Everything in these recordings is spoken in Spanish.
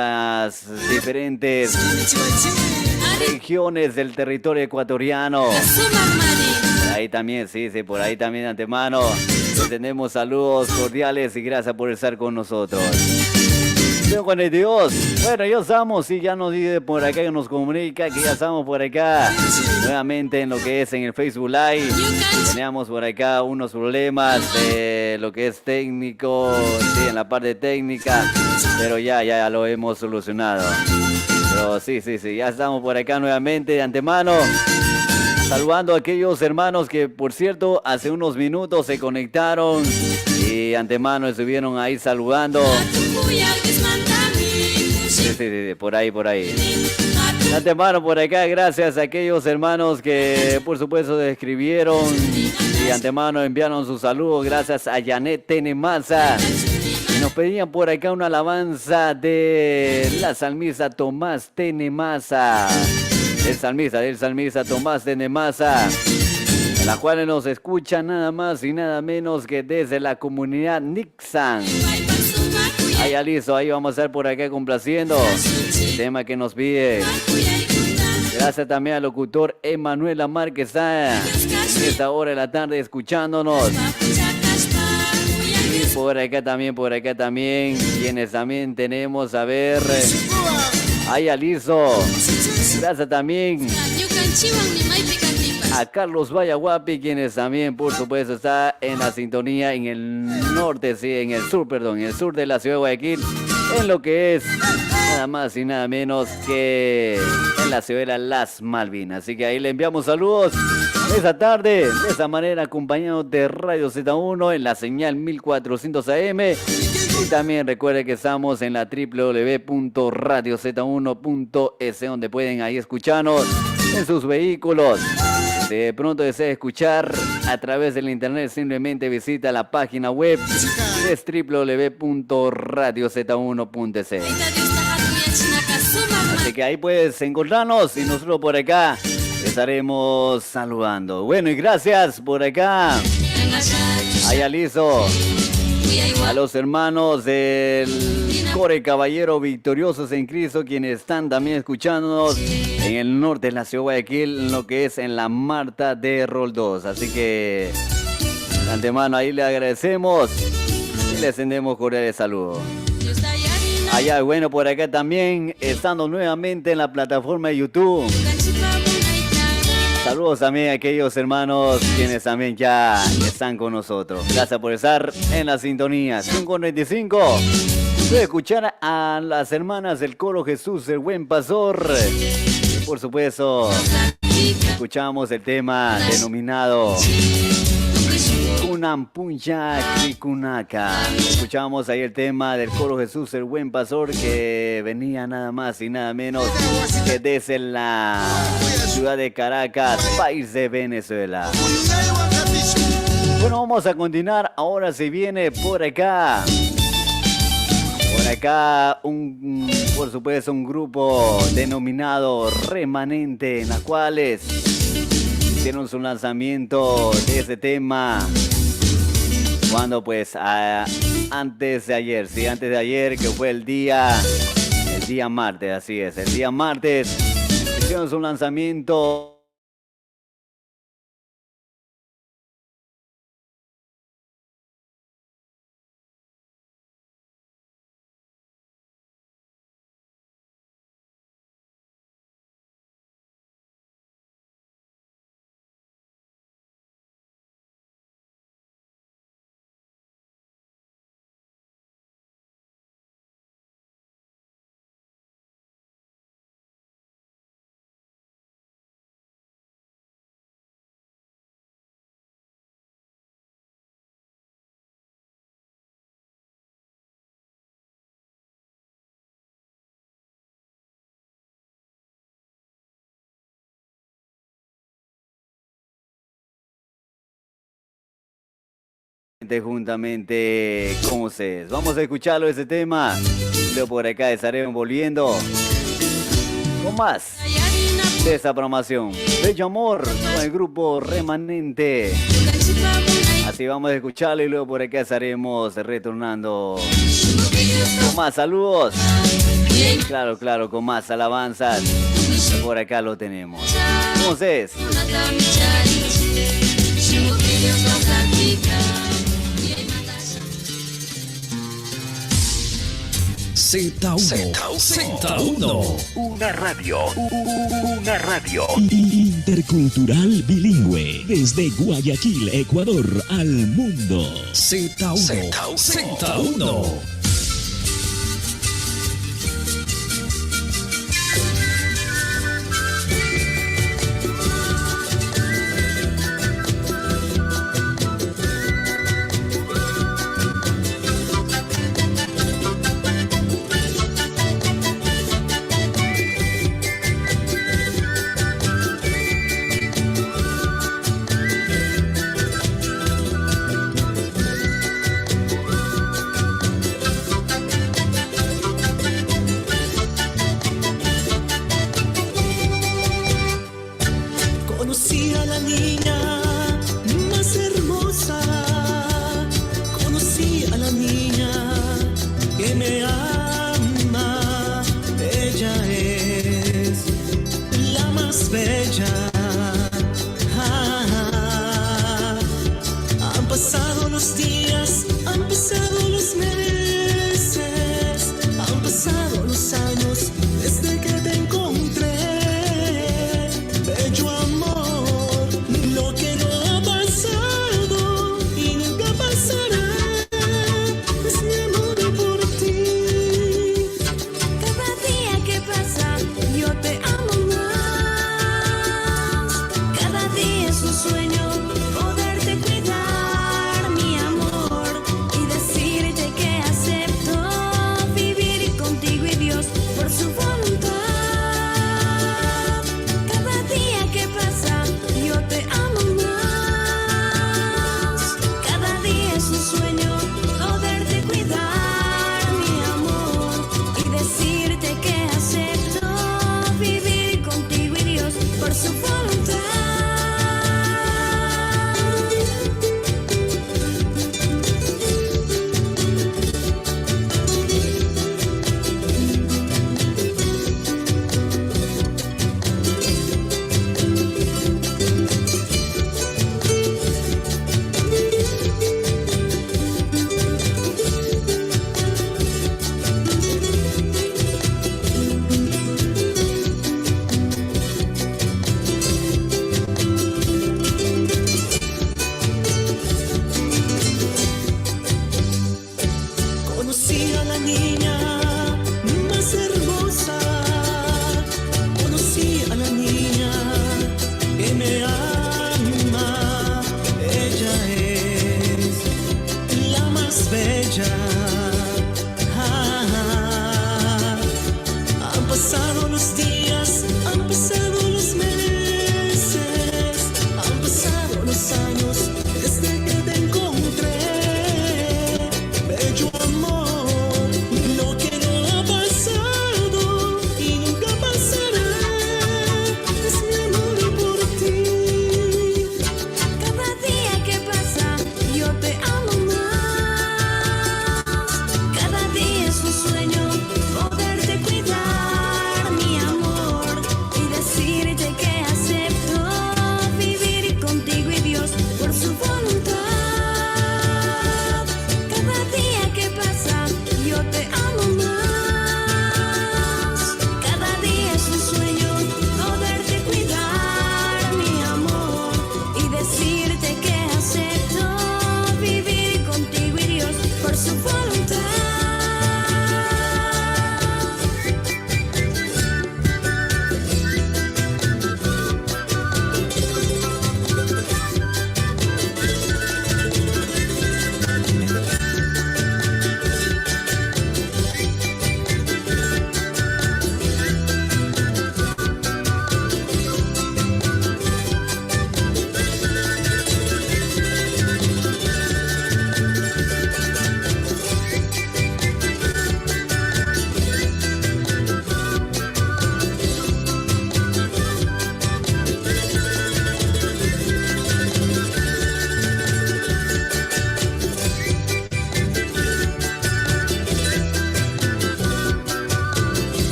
las diferentes regiones del territorio ecuatoriano. Por ahí también, sí, por ahí también de antemano. Les tenemos saludos cordiales y gracias por estar con nosotros. Con el Dios. Bueno, ya estamos, sí, ya nos dice por acá que nos comunica que ya estamos por acá nuevamente en lo que es en el Facebook Live. Teníamos por acá unos problemas de lo que es técnico, sí, en la parte técnica, pero ya lo hemos solucionado. Pero sí, ya estamos por acá nuevamente de antemano. Saludando a aquellos hermanos que, por cierto, hace unos minutos se conectaron y de antemano estuvieron ahí saludando. Sí, por ahí. De antemano por acá, gracias a aquellos hermanos que, por supuesto, escribieron y de antemano enviaron sus saludos. Gracias a Janet Tenemaza. Y nos pedían por acá una alabanza de la salmista Tomás Tenemaza. Del salmista Tomás Tenemaza, en la cual nos escucha nada más y nada menos que desde la comunidad Nixan. Ahí listo, ahí vamos a estar por acá complaciendo el tema que nos pide. Gracias también al locutor Emanuel Amar que está en esta hora de la tarde escuchándonos. Y por acá también, quienes también tenemos, a ver, ahí listo. Gracias también a Carlos Vallaguapi, quienes también, por supuesto, está en la sintonía en el norte, sí, en el sur de la ciudad de Guayaquil, en lo que es nada más y nada menos que en la ciudad de Las Malvinas. Así que ahí le enviamos saludos esta tarde, de esta manera, acompañados de Radio Z1 en la señal 1400 AM. Y también recuerde que estamos en la www.radioz1.es, donde pueden ahí escucharnos en sus vehículos. De pronto desea escuchar a través del internet, simplemente visita la página web, es www.radioz1.es. Así que ahí puedes encontrarnos y nosotros por acá estaremos saludando. Bueno, y gracias por acá. Ahí listo. A los hermanos del Core Caballero Victoriosos en Cristo, quienes están también escuchándonos en el norte de la ciudad de Guayaquil, en lo que es en la Marta de Roldós. Así que de antemano ahí le agradecemos y le extendemos cordiales saludos. Allá, bueno, por acá también, estando nuevamente en la plataforma de YouTube. Saludos también a aquellos hermanos quienes también ya están con nosotros. Gracias por estar en la sintonía. 5:95. Voy a escuchar a las hermanas del coro Jesús, el Buen Pastor. Y por supuesto, escuchamos el tema denominado Kunampunya Kikunaka. Escuchamos ahí el tema del coro Jesús, el Buen Pastor, que venía nada más y nada menos que desde la ciudad de Caracas, país de Venezuela. Bueno, vamos a continuar. Ahora se viene por acá, por supuesto, un grupo denominado Remanente, en las cuales hicieron su lanzamiento de este tema cuando pues antes de ayer, que fue el día martes, así es, el día martes hicieron su lanzamiento. Juntamente con ustedes. Vamos a escucharlo ese tema. Luego por acá estaremos volviendo con más de esta programación. Bello Amor con el grupo Remanente. Así vamos a escucharlo y luego por acá estaremos retornando con más saludos. Claro, claro, con más alabanzas. Por acá lo tenemos. Entonces, Z1. Una radio. Intercultural bilingüe. Desde Guayaquil, Ecuador, al mundo. Z1.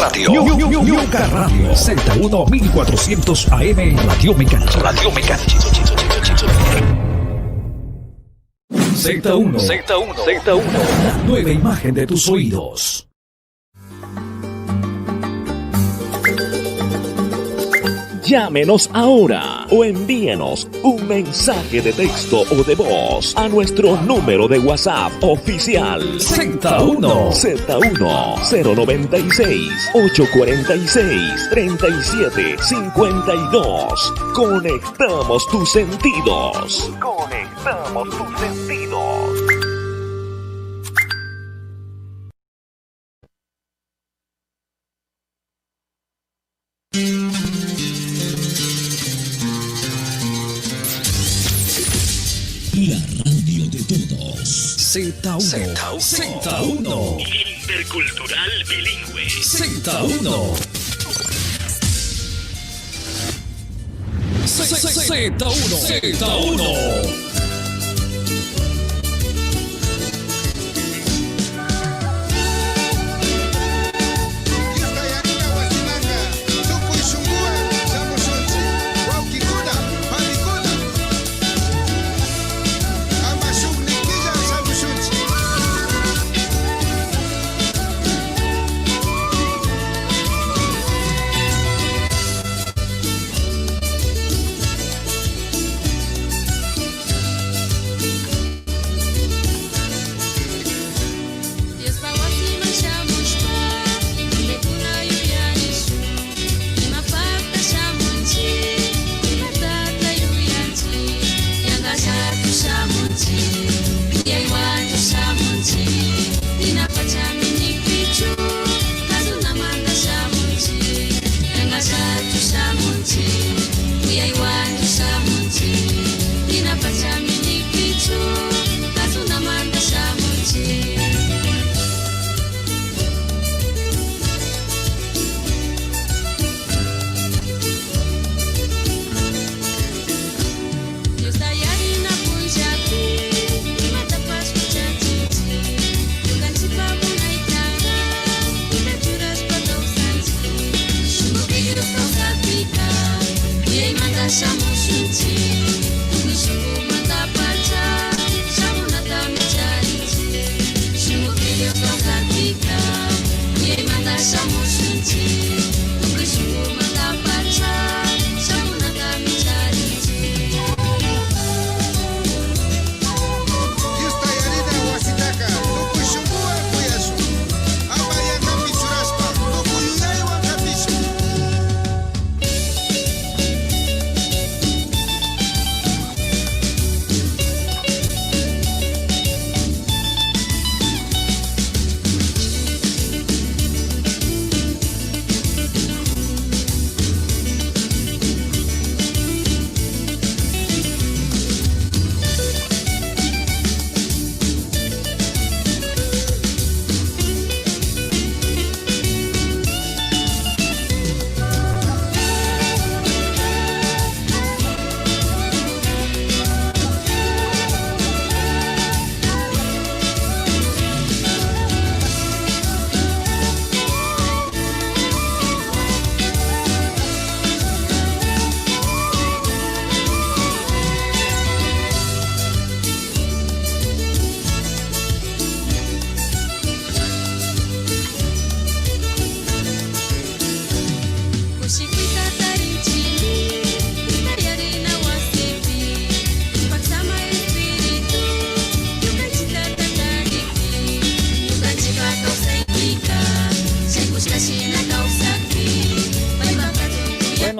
Radio. Yuca Radio. Z1 1400 AM. Radio Mecánica. Radio Mecánica. Z1. La nueva imagen de tus oídos. Llámenos ahora o envíenos un mensaje de texto o de voz a nuestro número de WhatsApp oficial Z1 096 846 3752. Conectamos tus sentidos. La radio de todos. Z1. Intercultural bilingüe. Z1. Z1.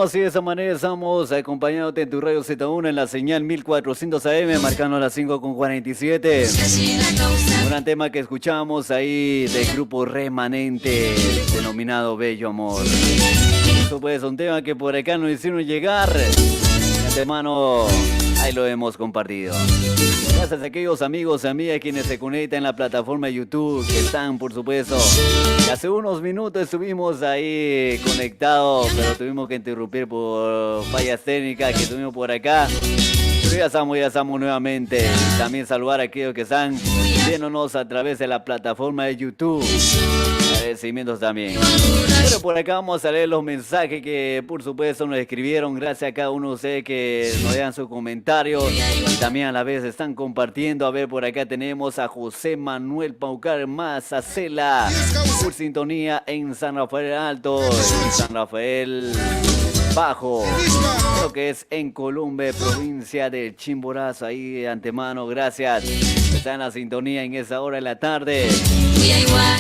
Así de esa manera estamos acompañándote en tu radio Z1 en la señal 1400 AM, marcando las 5:47. Un gran tema que escuchamos ahí del grupo Remanente, denominado Bello Amor. Esto pues es un tema que por acá nos hicieron llegar. De antemano, ahí lo hemos compartido. Gracias a aquellos amigos y amigas quienes se conectan en la plataforma de YouTube, que están, por supuesto. Hace unos minutos estuvimos ahí conectados, pero tuvimos que interrumpir por fallas técnicas que tuvimos por acá. Pero ya estamos nuevamente. Y también saludar a aquellos que están viéndonos a través de la plataforma de YouTube. Agradecimientos también. Pero por acá vamos a leer los mensajes que por supuesto nos escribieron. Gracias a cada uno de ustedes que nos dejan sus comentarios y también a la vez están compartiendo. A ver, por acá tenemos a José Manuel Paucar Mazacela por sintonía en San Rafael Alto, en San Rafael Bajo, lo que es en Columbe, provincia de Chimborazo. Ahí de antemano, gracias. Está en la sintonía en esa hora de la tarde.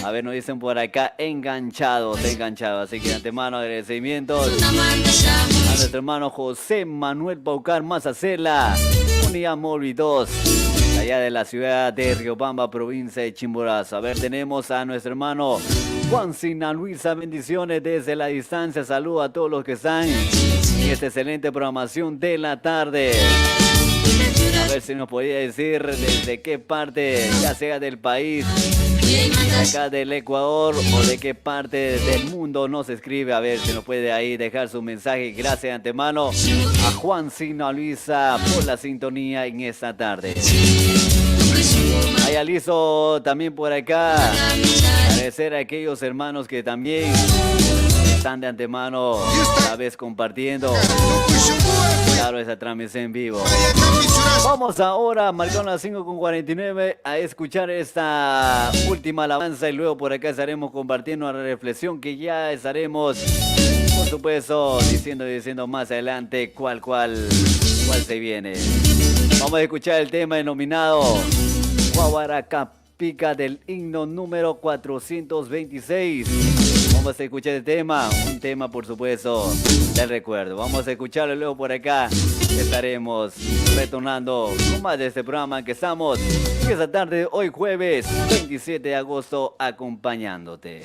A ver, nos dicen por acá enganchados. Así que de antemano agradecimientos a nuestro hermano José Manuel Paucar Mazacela, Unidad Móvil 2, allá de la ciudad de Riobamba, provincia de Chimborazo. A ver, tenemos a nuestro hermano Juan Sina Luisa, bendiciones desde la distancia. Saludos a todos los que están en esta excelente programación de la tarde. A ver si nos podía decir desde qué parte, ya sea del país, acá del Ecuador o de qué parte del mundo nos escribe. A ver si nos puede ahí dejar su mensaje. Gracias de antemano a Juan Sina Luisa por la sintonía en esta tarde. Hay aliso también por acá. Agradecer a aquellos hermanos que también están de antemano a la vez compartiendo, claro, esa transmisión en vivo. Vamos ahora, marcando las 5:49, a escuchar esta última alabanza y luego por acá estaremos compartiendo una reflexión que ya estaremos, por supuesto, diciendo más adelante cuál se viene. Vamos a escuchar el tema denominado Guabaracapica del himno número 426. Vamos a escuchar el tema, un tema por supuesto del recuerdo. Vamos a escucharlo y luego por acá estaremos retornando con más de este programa que estamos en esta tarde, hoy jueves 27 de agosto, acompañándote.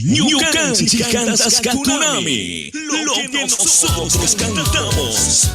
Ñucanchi cantas Catunami, lo que nosotros cantamos.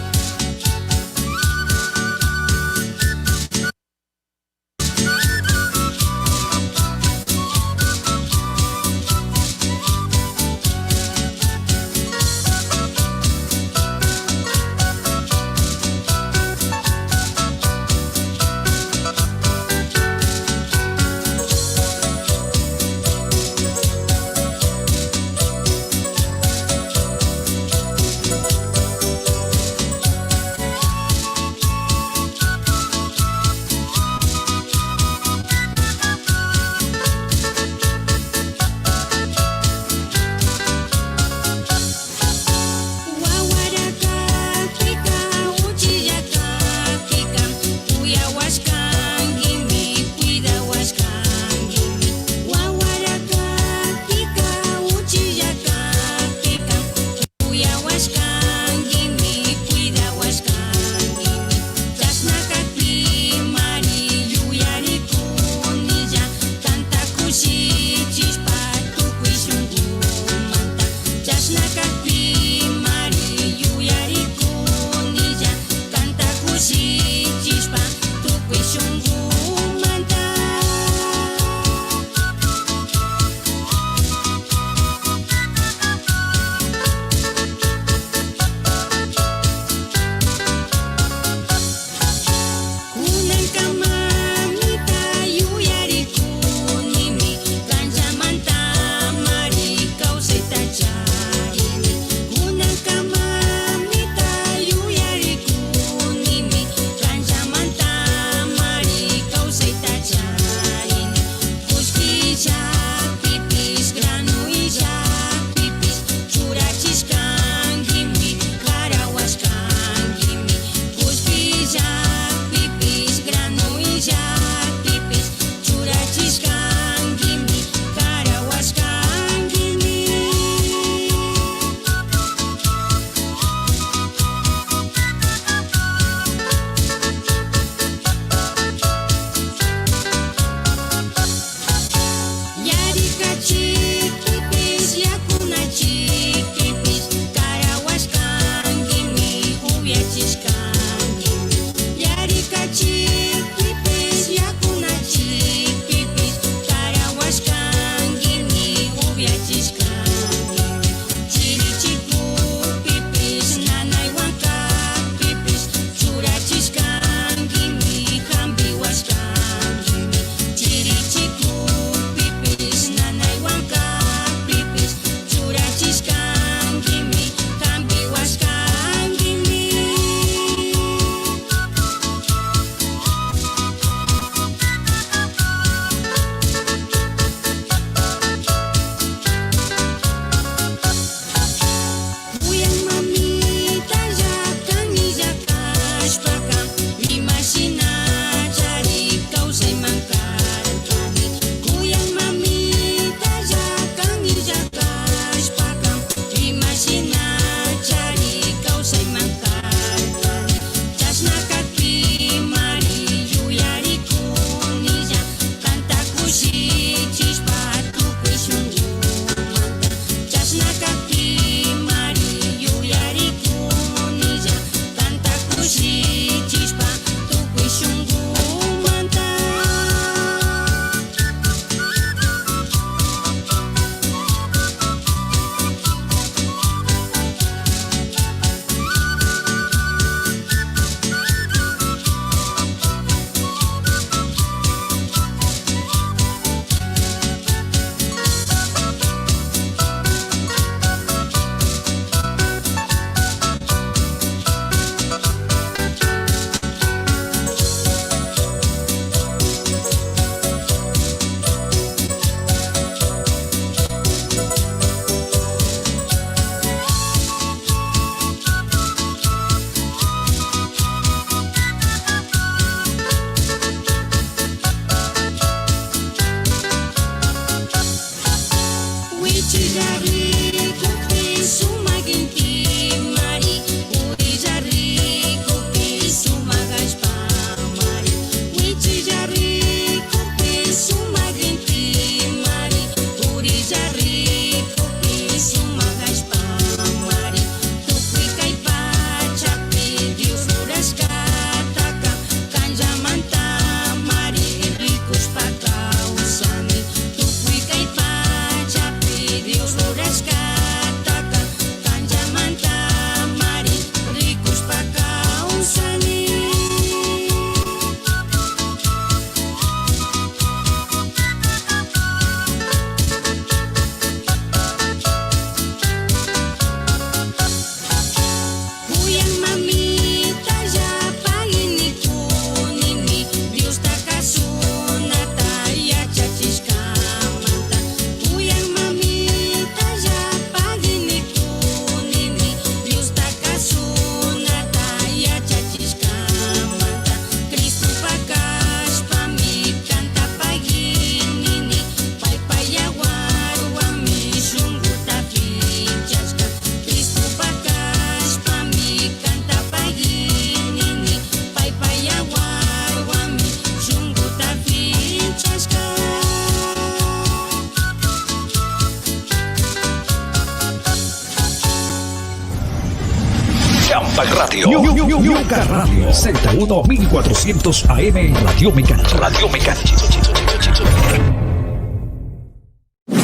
Radio. Ñuca Radio. Z1 1400 AM Radio Mecánica. Radio Mecánica.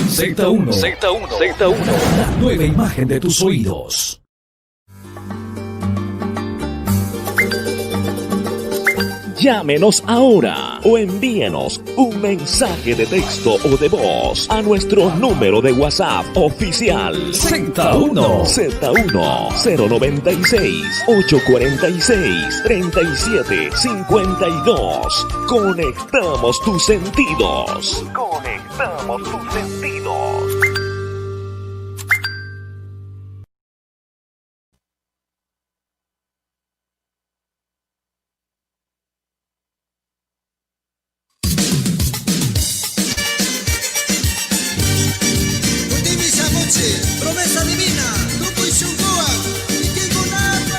Z1. La nueva imagen de tus oídos. Llámenos ahora o envíenos un mensaje de texto o de voz a nuestro número de WhatsApp oficial Z1 096 846 3752. Conectamos tus sentidos. Promesa divina, Lupo y Shungoa, y que con agua.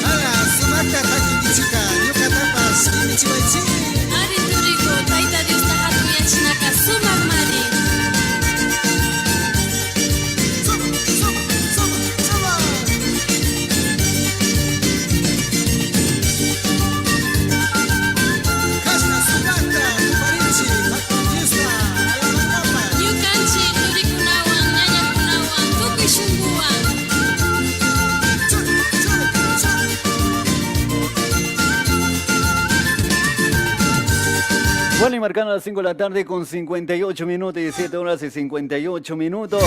Ala, sumaka takikichika, yukatapas, kimichiwaichi. Ari turiko, taita Dios tahatu yachinaka, sumak mari. Bueno, y marcando las 5 de la tarde con 58 minutos, 17 horas y 58 minutos.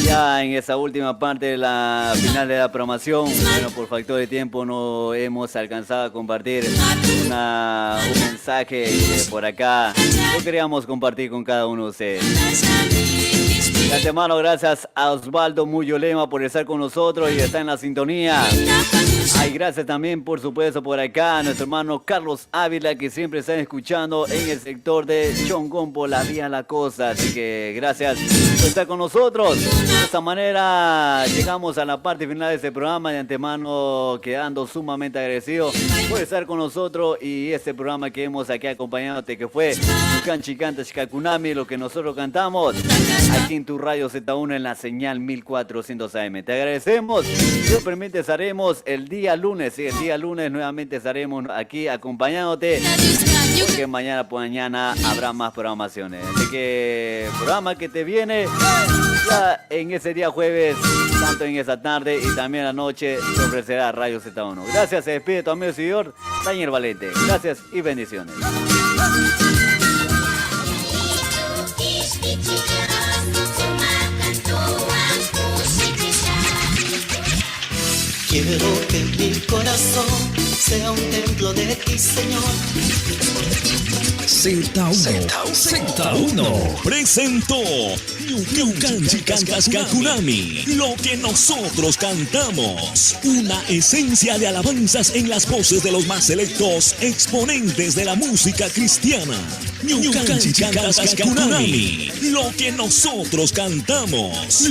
Ya en esa última parte de la final de la programación, bueno, por factor de tiempo no hemos alcanzado a compartir un mensaje por acá. Lo queríamos compartir con cada uno de ustedes. De antemano, gracias a Osvaldo Muyolema por estar con nosotros y estar en la sintonía. Ay, gracias también, por supuesto, por acá a nuestro hermano Carlos Ávila, que siempre está escuchando en el sector de Chongompo, la vía La Costa. Así que gracias por estar con nosotros. De esta manera llegamos a la parte final de este programa. De antemano, quedando sumamente agradecido por estar con nosotros y este programa que hemos aquí acompañándote, que fue Canchi Canta Shikakunami, lo que nosotros cantamos aquí en tu radio Z1 en la señal 1400 AM. Te agradecemos. Si Dios permite, estaremos el día lunes. Sí, el día lunes nuevamente estaremos aquí acompañándote, porque mañana por mañana habrá más programaciones. Así que programa que te viene ya en ese día jueves, tanto en esa tarde y también en la noche, te ofrecerá Radio Z1. Gracias, se despide tu amigo y seguidor Daniel Valente. Gracias y bendiciones. Quiero que mi corazón sea un templo de ti, Señor. Z1 presentó Ñucanchi Cantas Kakunami, lo que nosotros cantamos. Una esencia de alabanzas en las voces de los más selectos exponentes de la música cristiana. Ñucanchi Cantas Kakunami, lo que nosotros cantamos.